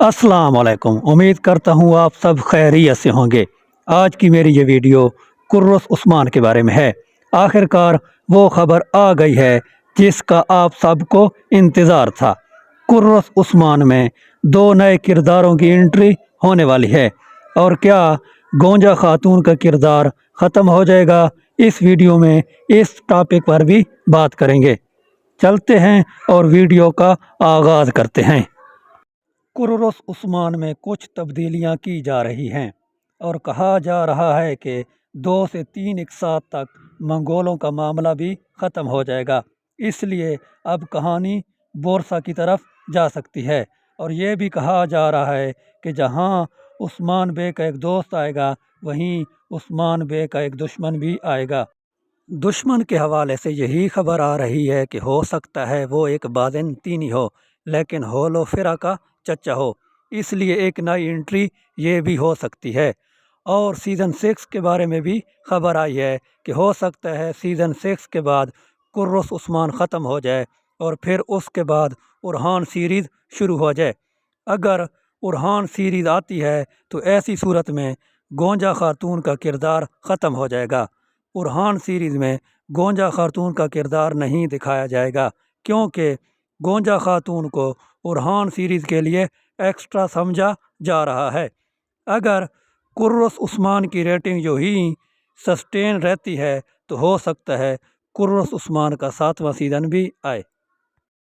अस्सलाम वालेकुम। उम्मीद करता हूँ आप सब खैरियत से होंगे। आज की मेरी ये वीडियो कुर्रस उस्मान के बारे में है। आखिरकार वो खबर आ गई है जिसका आप सबको इंतज़ार था। कुर्रस उस्मान में दो नए किरदारों की एंट्री होने वाली है। और क्या गोंजा खातून का किरदार ख़त्म हो जाएगा? इस वीडियो में इस टॉपिक पर भी बात करेंगे। चलते हैं और वीडियो का आगाज़ करते हैं। कुर्रस उस्मान में कुछ तब्दीलियां की जा रही हैं और कहा जा रहा है कि 2 से 3 एक साथ तक मंगोलों का मामला भी ख़त्म हो जाएगा। इसलिए अब कहानी बोरसा की तरफ जा सकती है। और ये भी कहा जा रहा है कि जहां उस्मान बे का एक दोस्त आएगा, वहीं उस्मान बे का एक दुश्मन भी आएगा। दुश्मन के हवाले से यही खबर आ रही है कि हो सकता है वो एक बाज़ेंतीनी हो, लेकिन होलो फिरा का चचा हो। इसलिए एक नई एंट्री ये भी हो सकती है। और सीज़न 6 के बारे में भी खबर आई है कि हो सकता है सीज़न 6 के बाद कुर्रस उस्मान ख़त्म हो जाए और फिर उसके बाद उरहान सीरीज़ शुरू हो जाए। अगर उरहान सीरीज़ आती है तो ऐसी सूरत में गोंजा खातून का किरदार ख़त्म हो जाएगा। उरहान सीरीज़ में गोंजा खातून का किरदार नहीं दिखाया जाएगा, क्योंकि गोंजा खातून को उरहान सीरीज़ के लिए एक्स्ट्रा समझा जा रहा है। अगर कुर्रस उस्मान की रेटिंग जो ही सस्टेन रहती है तो हो सकता है कुर्रस उस्मान का 7वां सीज़न भी आए।